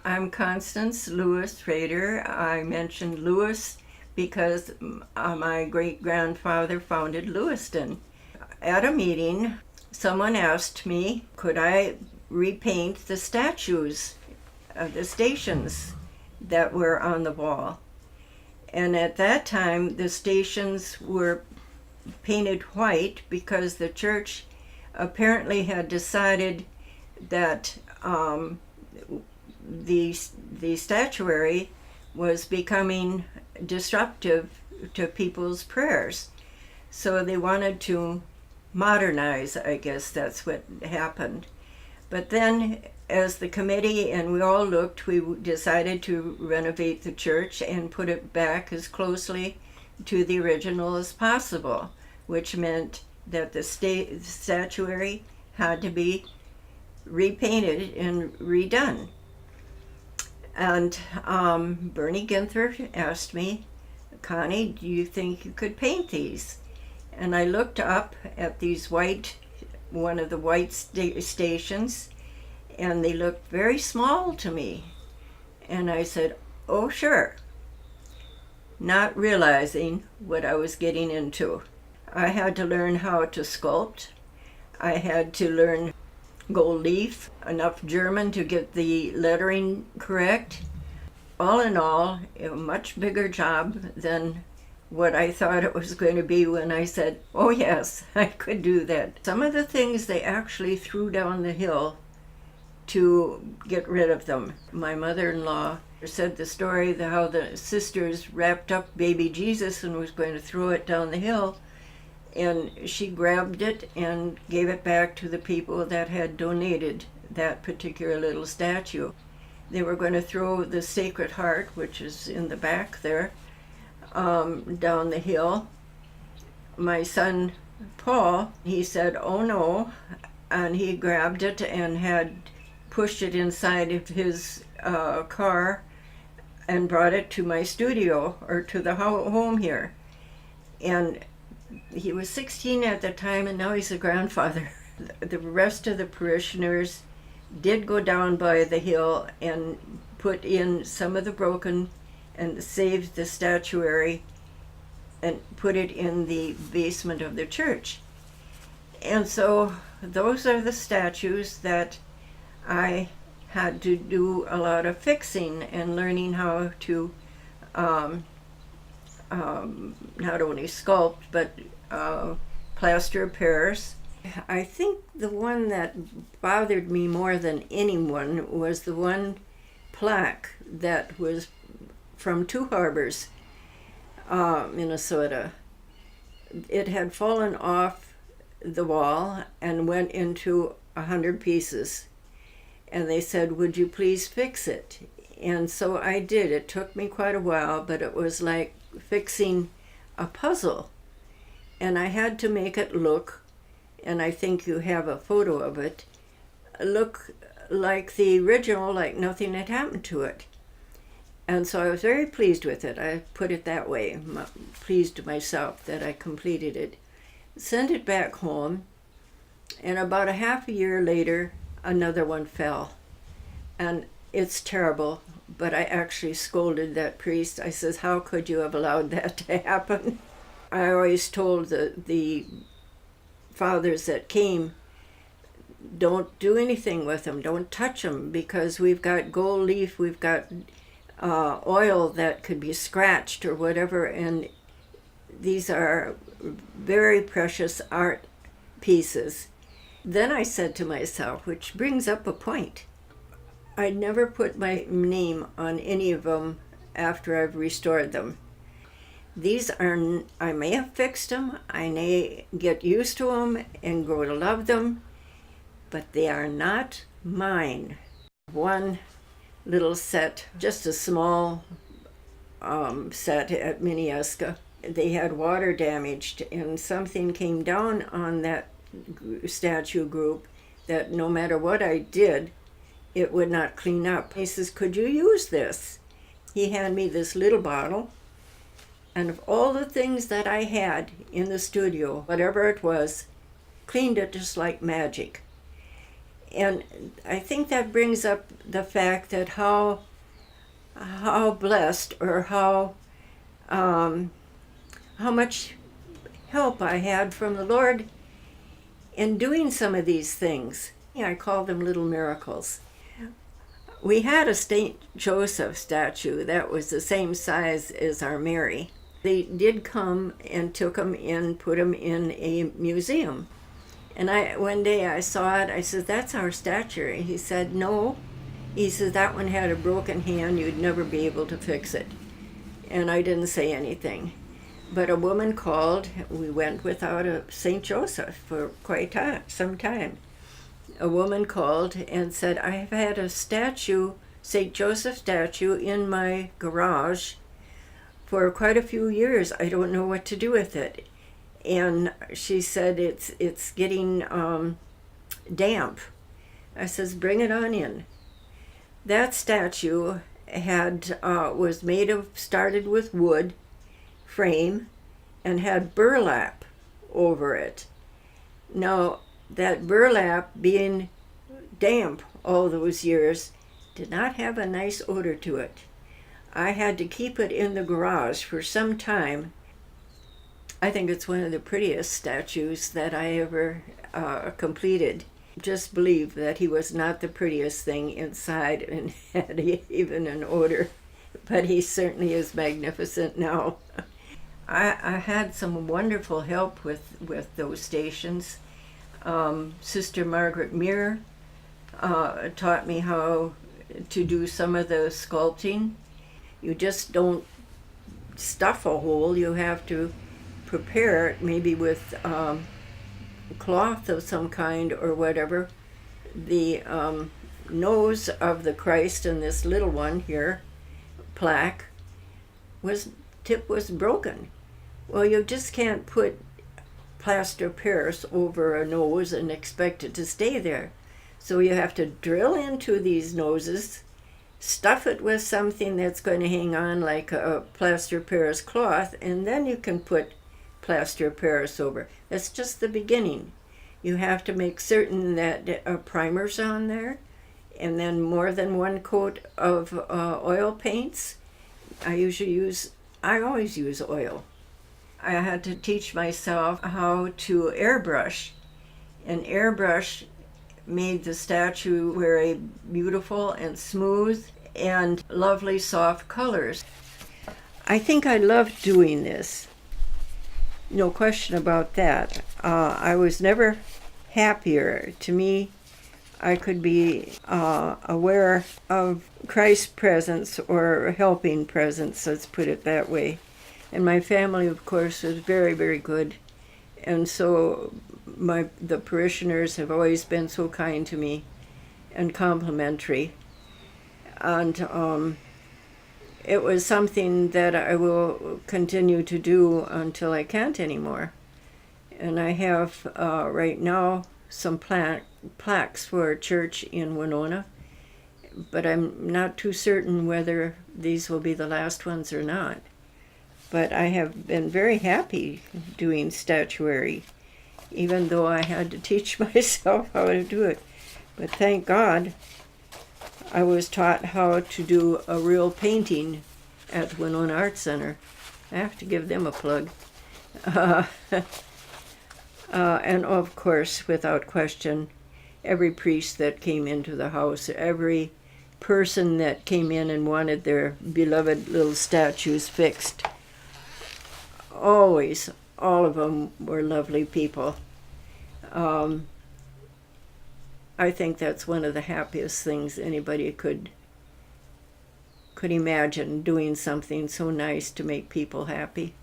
I'm Constance Lewis Rader. I mentioned Lewis because my great-grandfather founded Lewiston. At a meeting, someone asked me, could I repaint the statues of the stations that were on the wall? And at that time, the stations were painted white because the church apparently had decided that the statuary was becoming disruptive to people's prayers. So they wanted to modernize, I guess that's what happened. But then, as the committee and we all looked, we decided to renovate the church and put it back as closely to the original as possible, which meant that the statuary had to be repainted and redone. And Bernie Ginther asked me, Connie, do you think you could paint these? And I looked up at one of the white stations, and they looked very small to me. And I said, oh, sure, not realizing what I was getting into. I had to learn how to sculpt. I had to learn gold leaf, enough German to get the lettering correct. All in all, a much bigger job than what I thought it was going to be when I said, oh yes, I could do that. Some of the things they actually threw down the hill to get rid of them. My mother-in-law said the story of how the sisters wrapped up baby Jesus and was going to throw it down the hill, and she grabbed it and gave it back to the people that had donated that particular little statue. They were going to throw the Sacred Heart, which is in the back there, down the hill. My son Paul, he said, oh no, and he grabbed it and had pushed it inside of his car and brought it to my studio, or to the home here. And he was 16 at the time, and now he's a grandfather. The rest of the parishioners did go down by the hill and put in some of the broken and saved the statuary and put it in the basement of the church. And so those are the statues that I had to do a lot of fixing and learning how to not only sculpt, but plaster of Paris. I think the one that bothered me more than anyone was the one plaque that was from Two Harbors, Minnesota. It had fallen off the wall and went into 100 pieces. And they said, would you please fix it? And so I did. It took me quite a while, but it was like fixing a puzzle. And I had to make it look, and I think you have a photo of it, look like the original, like nothing had happened to it. And so I was very pleased with it. I put it that way, pleased myself that I completed it. Sent it back home, and about a half a year later, another one fell. And it's terrible, but I actually scolded that priest. I says, how could you have allowed that to happen? I always told the fathers that came, don't do anything with them, don't touch them, because we've got gold leaf, we've got oil that could be scratched or whatever, and these are very precious art pieces. Then I said to myself, which brings up a point, I'd never put my name on any of them after I've restored them. These are, I may have fixed them, I may get used to them and grow to love them, but they are not mine. One little set, just a small set at Minneiska. They had water damaged, and something came down on that statue group that no matter what I did, it would not clean up. He says, could you use this? He handed me this little bottle, and of all the things that I had in the studio, whatever it was, cleaned it just like magic. And I think that brings up the fact that how blessed, or how much help I had from the Lord in doing some of these things. Yeah, I call them little miracles. We had a Saint Joseph statue that was the same size as our Mary. They did come and took him in, put him in a museum. And one day I saw it, I said, "That's our statue." He said, "No." He said, "That one had a broken hand, you'd never be able to fix it." And I didn't say anything. But a woman called, we went without a St. Joseph for quite some time. A woman called and said, "I have had a statue, St. Joseph statue, in my garage for quite a few years. I don't know what to do with it." And she said, it's getting damp. I says, "Bring it on in." That statue was started with wood frame and had burlap over it. Now, that burlap, being damp all those years, did not have a nice odor to it. I had to keep it in the garage for some time. I think it's one of the prettiest statues that I ever completed. Just believe that he was not the prettiest thing inside and had even an odor, but he certainly is magnificent now. I had some wonderful help with those stations. Sister Margaret Muir taught me how to do some of the sculpting. You just don't stuff a hole, you have to prepare it, maybe with cloth of some kind or whatever. The nose of the Christ in this little one here, plaque, tip was broken. Well, you just can't put plaster Paris over a nose and expect it to stay there. So you have to drill into these noses, stuff it with something that's going to hang on like a plaster Paris cloth, and then you can put plaster Paris over. That's just the beginning. You have to make certain that a primer's on there, and then more than one coat of oil paints. I always use oil. I had to teach myself how to airbrush. And airbrush made the statue very beautiful and smooth and lovely soft colors. I think I loved doing this. No question about that. I was never happier. To me, I could be aware of Christ's presence or helping presence, let's put it that way. And my family, of course, was very, very good. And so the parishioners have always been so kind to me and complimentary. And it was something that I will continue to do until I can't anymore. And I have right now some plaques for a church in Winona, but I'm not too certain whether these will be the last ones or not. But I have been very happy doing statuary, even though I had to teach myself how to do it. But thank God I was taught how to do a real painting at the Winona Art Center. I have to give them a plug. And of course, without question, every priest that came into the house, every person that came in and wanted their beloved little statues fixed, always, all of them were lovely people. I think that's one of the happiest things anybody could imagine, doing something so nice to make people happy.